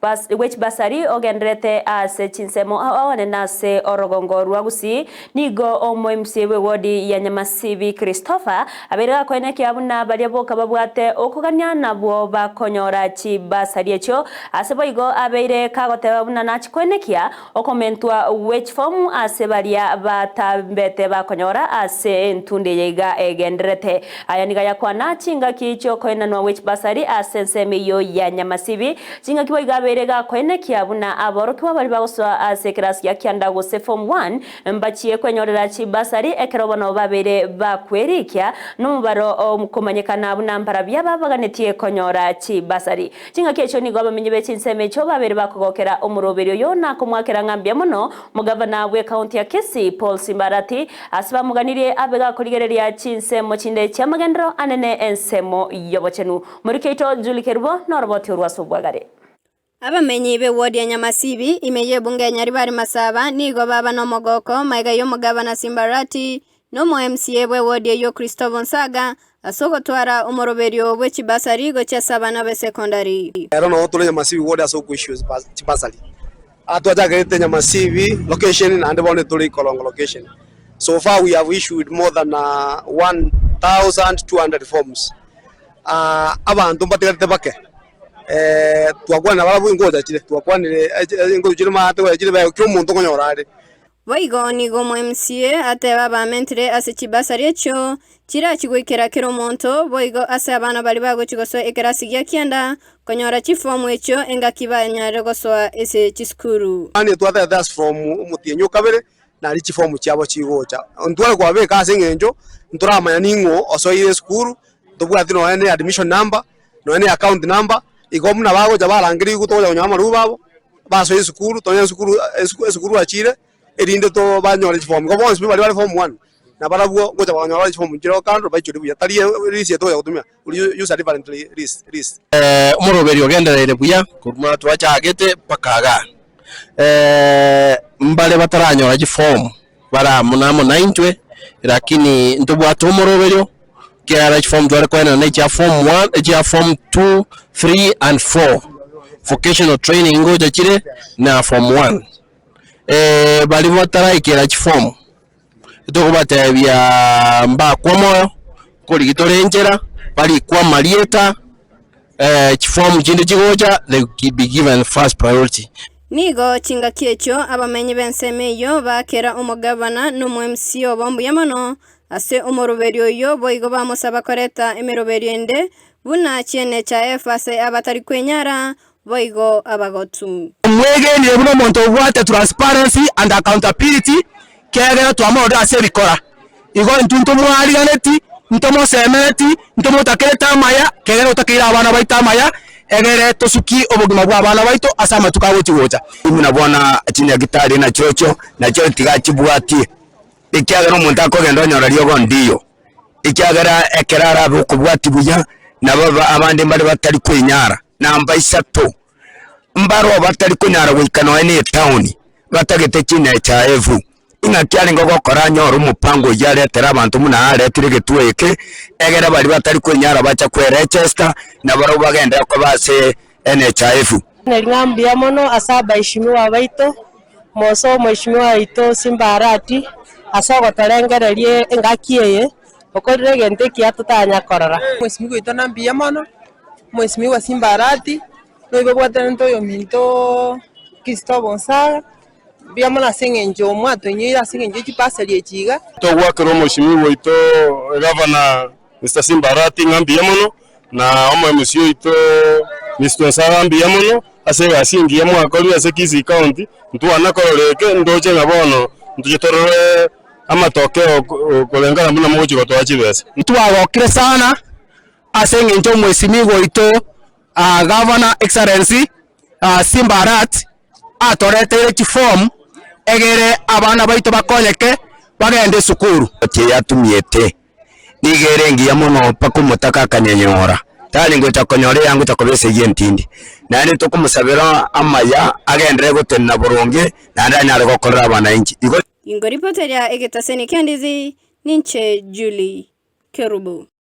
Which bursary ogendrete ase chinsemo awane nase orogongo rwa Gusii nigo omwemsie we wodi ya Nyamasibi Christopher abera kwene kyabuna bali boka babwate okuganya nabo bakonyora chi bursary echo ase boigo abeire kagote babuna nachi kwene kya okomentwa which fomu ase balia batambete bakonyora ase entunde yega egendrete ayaniga yakwana chinga kicho kwena no which bursary ase nsemiyo ya Nyamasibi chinga kiboiga berega kwene kiabuna aborokiwa bali bagoswa ase class ya kyanda gose form 1 mbachiye kwenyorera chi bursary ekerobono babere bakwerikia numubaro omukomanyekana abuna mpara byababaganetie konyora chi bursary chinga kecho nigo abamenye bechinseme cyo babere bakogokera omuroberio yo nakomwakera ngambya muno mugavana we Kaunti ya Kisii Paul Simbarati asiba muganire abega kurigereria chinsemo chinde cyamagendro anene ensemo yobochenu muri keito Julikerbo noroboti urwasobwagare abamenyi be wodi ya Nyamasibi imeye bunge nyaribari masaba nigo baba no mogoko maiga yo mugabana Simbarati no mo MCA we wodi yo Christopher Nsaga asogotwara umoroberio we chibasari go chasabana be secondary era no tole Nyamasibi wodi asoko issues chibasari atwaja gerete Nyamasibi location and bone tole kolongo location. So far we have issued more than 1,200 forms abantu mbategete bake tuakwana barabu ngoja chile tuakwanire ngoja chile mate wa chile ba kyo muntu konyorare Waigo nigo mo MCA ateba ba mentre ase chibasari echo chira chigwikera kero monto boigo ase abana bali bago chigoso ekerasi ya kyanda konyora chifomu echo enga kibanya regoso ese chiskuru ani twathe that's from mutienyo kabere na ri chifomu cyabo chigocha ntwale kwa be kase ngenjo nturamanya ningo oso ile skuru tubwati no ene admission number no ene account number igomuna bago jabarangiri gutoya nyama rubabo baso isukuru tonya sukuru achire erinde to banyora form ko bonse bali form 1 na barabuo goja banyora form 0 kanro baichuri buya tari risi to ya gutumia uri use differently risk umuroberio genderere buya kuruma twachagete pakaga mbale bataranyora form bara munamo 90 lakini ntobwata umuroberio kera form dware kwena na cha form 1 cha form 2 3 and 4 vocational training ngoja chire na form 1 bali votara ikera form itoko batebya mba kwa moyo kuri gitorenjera bali kwa marieta form jinde jigoja they be given first priority nigo chinga kiecho abamenye bensemeyo bakera umugabana no mu MCO bombu yamano ase umoroberio yo boigo bamusaba koreta emeroberio ende buna chiene cha efase abatari kwenyara boigo abagotu mwege ni ebuno monto wate transparency and accountability kegera twamoro ase bikora igo ntunto mwali ganeti ntomo semeti ntomo takereta maya kegera utakira abana baita maya egere tosuki obugima bwa abana baito asama tukago chigocha imuna bwana chinya gitari na chocho na cyo tigachibwati ikiagera umuntu akogenda onyora ryo ndiyo ikiagera ekerara bukubwati buya na baba abandi mbali batari kwenyara namba 3 mbaro batari kunyara wikano ene town batagete chine cha evu inga kyali ngogo koranya ru mupango yale tera abantu muna ale tiregetweke egera bali batari kunyara bacha kwe register na baro bagenda ko base NHIF ningambia mono asaba ishimiwa baito moso mwishimiwa ito Simbarati asogo torengererie engakieye okorire gente kiatutanya korora mwesimigo ito nambia mono mwesimiwa Simbarati no ibe bwatento yo minto Christopher Nsaga biamona sengenjo mwato nyira sengenjo chipasali echiga to wakero mwesimiwa ito governor Mr. Simbarati ngambia mono na omo musio ito Mr. Nsaga ngambia mono asega singi yamwa akori ase Kisii County ntwana kororeke ndoche ngabono ntujetorore amatokeo kulengana muna mochi gotwachibese ntwagokire sana asengenjo mwesimigo ito Governor Excellency Simbarati atoretere form egere abana baito bakonyeke bagende sukuru yatumiete nigere ngiya muno pakumutaka kanyenyora tali ngo takonyore yangu takobese yentindi nani tokumusabira amaya agendere gutenna burunge nandanya ari gokorera abana inchi ingo reporter ya egetaseni Ndizi ninche Julie Kerubu.